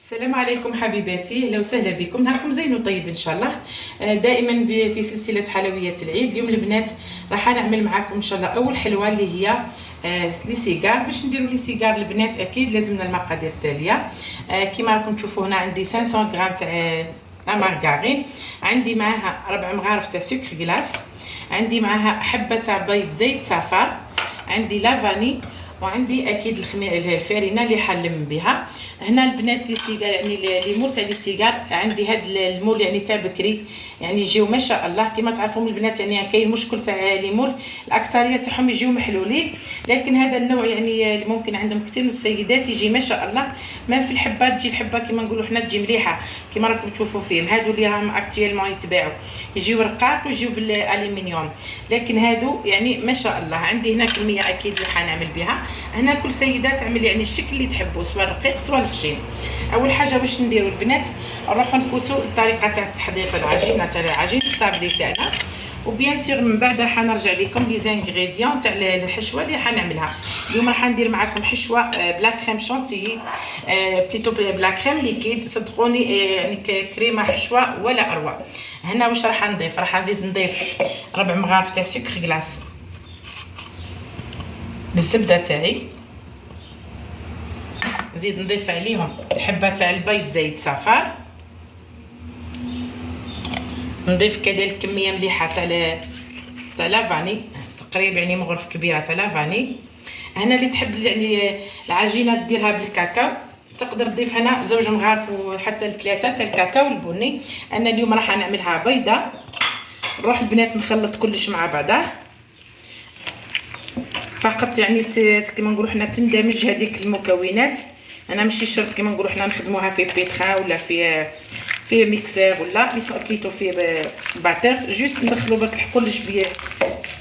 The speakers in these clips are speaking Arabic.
السلام عليكم حبيباتي، اهلا وسهلا بكم. نهاركم زين وطيب ان شاء الله. دائما في سلسله حلويات العيد. اليوم البنات راح نعمل معكم ان شاء الله اول حلوه اللي هي لي سيجار. باش نديروا لي سيجار البنات اكيد لازمنا المقادير التاليه. كما راكم تشوفوا هنا عندي 500 غرام تاع لا مارغارين، عندي معاها 4 مغارف تاع سكر كلاص، عندي معاها حبه تاع بيض زيت صفار، عندي لافاني، وعندي اكيد الفارينه اللي حنلم بها. هنا البنات لي سيجار يعني لي مول تاع لي سيجار، عندي هاد المول يعني تاع بكري، يعني يجيو ما شاء الله. كما تعرفوا البنات يعني كاين مشكل تاع لي مول الاكثريه تاعهم يجيو محلولين، لكن هذا النوع يعني ممكن عندهم كثير من السيدات يجي ما شاء الله. ما في الحبه تجي الحبه كما نقولوا حنا تجي مليحه كما راكم تشوفوا فيهم. هادو اللي راهم اكطويلمون يتباعوا يجيو رقاق ويجيو بالالومنيوم، لكن هادو يعني ما شاء الله. عندي هنا كميه اكيد اللي حنعمل بها. هنا كل سيده تعمل يعني الشكل اللي تحبوا، سواء رقيق سواء الخشين. اول حاجه باش نديروا البنات نروحوا نفوتوا الطريقه تاع تحضير العجينه تاع العجين الصابلي تاعنا، وبيان سور من بعد راح نرجع لكم لي زانغريديون تاع الحشوه اللي حنعملها. اليوم راح ندير معكم حشوه بلا كريم شونتيي، بليتو بلا كريم ليكيد. صدقوني يعني كريمه حشوه ولا اروع. هنا واش راح نضيف؟ راح نزيد نضيف 4 مغارف تاع سكر كلاص بالزبده تاعي، نزيد نضيف عليهم الحبه تاع البيض زيت صفار، نضيف كذلك كميه مليحه تاع لافاني، تقريبا يعني مغرف كبيره تاع لافاني. هنا اللي تحب يعني العجينه ديرها بالكاكاو تقدر تضيف هنا 2 مغارف وحتى 3 تاع الكاكاو البني. انا اليوم راح نعملها بيضه. نروح البنات نخلط كلش مع بعضه فقط، يعني كما نقولوا حنا تندمج هذيك المكونات. انا ماشي شرط كما نقولوا حنا نخدموها في بيتخا ولا في ميكسر ولا بيسقيتو في باتر، جوست ندخلوا برك كلش بيه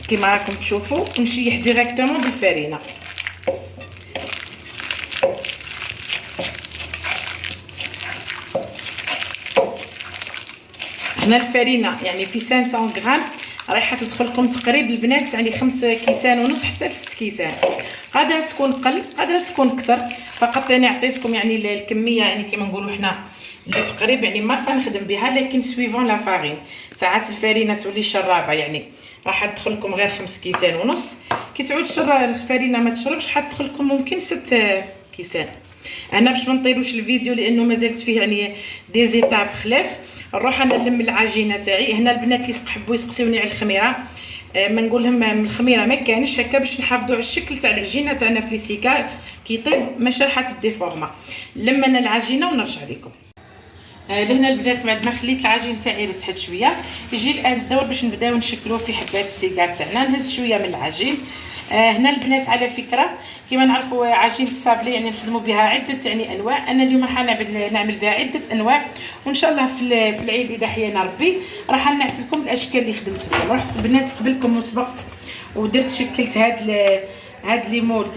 كما راكم تشوفوا، ونشيح ديريكتومون بالفارينه. هنا الفارينه يعني في 500 غرام رايحه تدخلكم تقريبا البنات يعني 5 كيسان ونص حتى 6 كيسان. قادره تكون قل قادره تكون اكثر، فقط انا عطيتكم يعني الكميه يعني كما نقولوا حنا اللي تقريبا يعني ما فنخدم بها، لكن سويفون لا فارين. ساعات الفارينه تولي شرابه يعني راح تدخلكم غير 5 كيسان ونص، كي تعود الفارينه ما تشربش حتدخلكم ممكن 6 كيسان. انا باش ما نطيلوش الفيديو لانه مازالت فيه يعني دي زيتاب خلاف. نروح انا نلم العجينه تاعي. هنا البنات اللي يحبوا يسقسيوني على الخميره، ما نقول لهم من الخميره ما كانش هكا باش نحافظوا على الشكل تاع العجينه تاعنا في ليسيكا كي يطيب ماشي راح تديفورما. لما انا العجينه ونرجع لكم. لهنا البنات بعد ما خليت العجين تاعي رتحت شويه، يجي الان الدور باش نبداو نشكلوه في حبات السيجار تاعنا. نهز شويه من العجين. هنا البنات على فكره كما نعرفوا عجينه الصابلي يعني نخدموا بها عده يعني انواع. انا اليوم راح نعمل بها عده انواع، وان شاء الله في العيد اذا حيانا ربي راح نعطي لكم الاشكال اللي خدمت بهم. رحت البنات قبلكم وسبقت ودرت شكلت هاد لي مول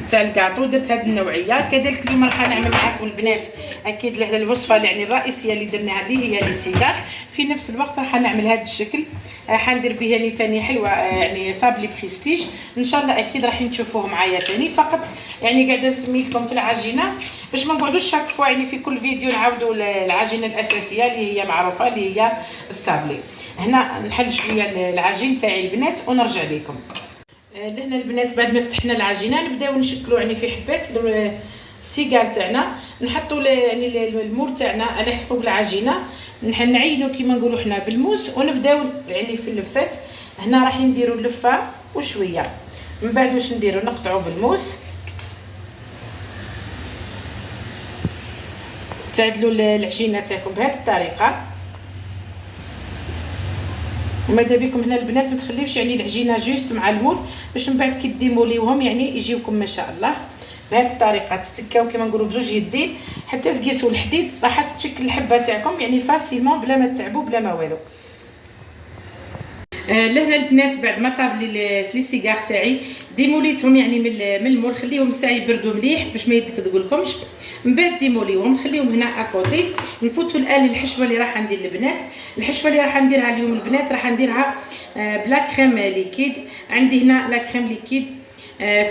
تاع الكاطو، درت هذه النوعيه. كذلك اليوم راح نعمل معكم البنات اكيد الوصفه يعني الرئيسيه اللي درناها اللي هي لي سيجار. في نفس الوقت راح نعمل هذا الشكل حندير به يعني ثاني حلوه يعني صابلي بريستيج. ان شاء الله اكيد راح تشوفوه معايا ثاني. فقط يعني قاعده نسمي لكم في العجينه باش ما نقعدوش شاك فوا يعني في كل فيديو نعاودوا العجينه الاساسيه اللي هي معروفه اللي هي الصابلي. هنا نحل شويه العجين تاعي البنات ونرجع لكم. لهنا البنات بعد ما فتحنا العجينه نبداو نشكلوا يعني في حبات السيجار تاعنا. نحطوا يعني المول تاعنا على فوق العجينه، نعينوا كيما نقولوا حنا بالموس، ونبداو يعني في اللفات. هنا راح نديروا اللفه وشويه، من بعد واش نديروا نقطعوا بالموس، تعدلوا العجينه تاعكم بهذه الطريقه. وماذا بكم هنا البنات ما تخليوش يعني العجينه جوست مع المول باش من بعد كي ديموليوهم يعني يجيوكم ما شاء الله بهذه الطريقه. تستكاو كما نقولوا بزوج يدين حتى تقيسوا الحديد راح تتشكل الحبه تاعكم يعني فاسيلمون بلا ما تتعبوا بلا ما والو. لهنا البنات بعد ما طاب لي سيجار تاعي ديموليتهم يعني من المول، خليهم ساعه يبردوا مليح باش ما يدكدقولكمش. من بعد ديموليهم خليهم هنا اكوتي. نفوتوا الان الحشوه اللي راح ندير البنات. الحشوه اللي راح نديرها اليوم البنات راح نديرها بلا كريم ليكيد. عندي هنا لا كريم ليكيد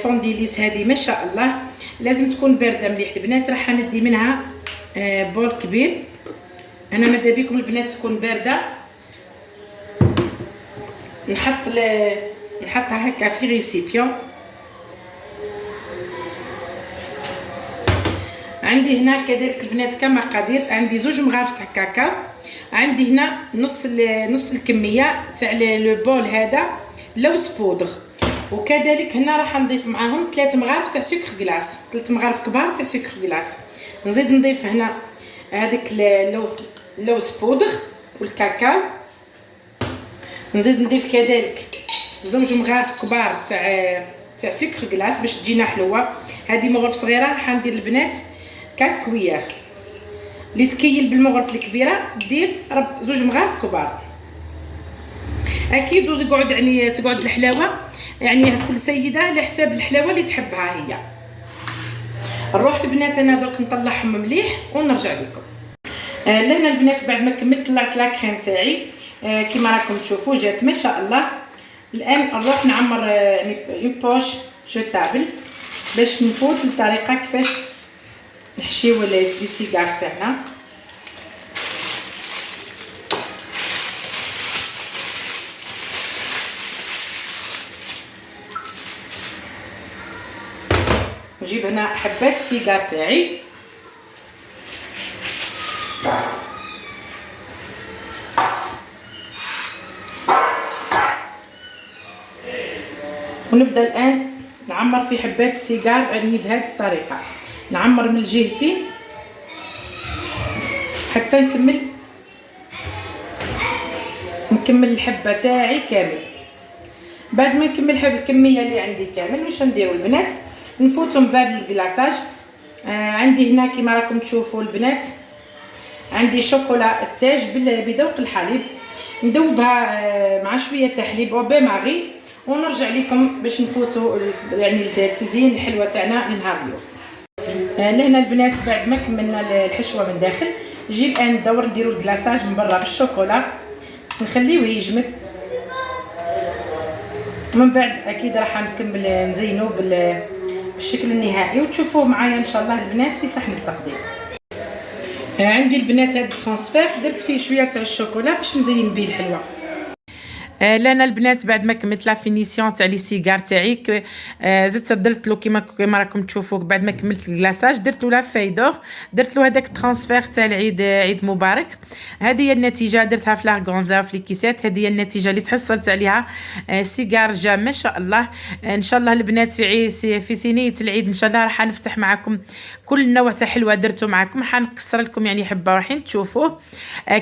فونديليس هذه ما شاء الله. لازم تكون بارده مليح البنات. راح ندي منها بول كبير. انا ماذا بيكم البنات تكون بارده. نحطها هكا في ريسيبيون. عندي هنا كذلك البنات كمقادير. عندي 2 مغارف تاع كاكاو. عندي هنا نص الكميه تاع لو بول هذا لوز بودغ. وكذلك هنا راح نضيف معاهم 3 مغارف تاع سكر كلاص، 3 مغارف كبار تاع سكر كلاص. نزيد نضيف هنا هذيك اللوز بودغ والكاكاو. نزيد نضيف كذلك 2 مغارف كبار تاع سكر كلاص باش تجينا حلوه. هذه مغرف صغيره راح ندير البنات 4 كويير. اللي تكيل بالمغرف الكبيره دير 2 مغارف كبار. اكيد وتقعد يعني تقعد الحلاوه يعني كل سيده على حساب الحلاوه اللي تحبها هي. نروح البنات انا دوك نطلعهم مليح ونرجع لكم. لهنا البنات بعد ما كملت طلعت لا كريم تاعي كيما راكم تشوفوا جات ما شاء الله. الان نروح نعمر يعني اون بوش جوتابل باش نفوت الطريقه كيفاش نحشيو لي سيغار تاعنا. نجيب هنا حبات السيغار تاعي ونبدا الان نعمر في حبات السيغار يعني بهذه الطريقه. نعمر من الجهتين حتى نكمل الحبه تاعي كامل. بعد ما نكمل الكميه اللي عندي كامل واش نديروا البنات نفوتوا من بعد الكلاصاج. عندي هنا كيما راكم تشوفوا البنات عندي شوكولا التاج بذوق الحليب. ندوبها مع شويه تاع حليب او بماغي ونرجع لكم باش نفوتوا يعني التزيين الحلوه تاعنا لنهار اليوم. لهنا البنات بعد ما كملنا الحشوه من داخل نجي الان ندور نديروا الكلاصاج من برا بالشوكولا نخليوه يجمد. من بعد اكيد راح نكمل نزينو بالشكل النهائي وتشوفوه معايا ان شاء الله البنات في صحن التقديم. عندي البنات هذا الترانسفير درت فيه شويه تاع الشوكولا باش نزين به الحلوه. لنا البنات بعد ما كملت لا فينيسيون تاع لي سيغار تاعي زدت درت له كيما راكم تشوفوا. بعد ما كملت الكلاصاج درت له لا فايدور، درت له هذاك الترانسفير تاع العيد عيد مبارك. هذه هي النتيجه درتها في لاغونزا في الكيسات. هذه هي النتيجه اللي تحصلت عليها. سيغار جا ما شاء الله. ان شاء الله البنات في سينيه العيد ان شاء الله راح نفتح معكم كل نوع تاع حلوه درته معكم. حنكسر لكم يعني حبه راح تشوفوه.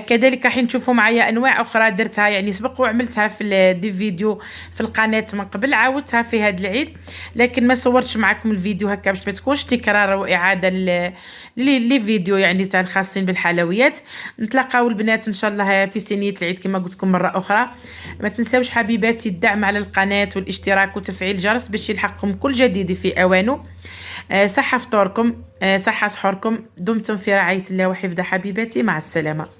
كذلك راح تشوفوا معايا انواع اخرى درتها يعني سبق وعملتها في دي فيديو في القناه من قبل. عاودتها في هذا العيد لكن ما صورتش معكم الفيديو هكا باش ما تكونش تكرار واعاده لي فيديو يعني تاع الخاصين بالحلويات. نتلاقاو البنات ان شاء الله في سينيه العيد كما قلت لكم مره اخرى. ما تنساوش حبيباتي الدعم على القناه والاشتراك وتفعيل الجرس باش يلحقكم كل جديد في اوانه. صحه فطوركم، صحه سحوركم. دمتم في رعايه الله وحفظه حبيباتي. مع السلامه.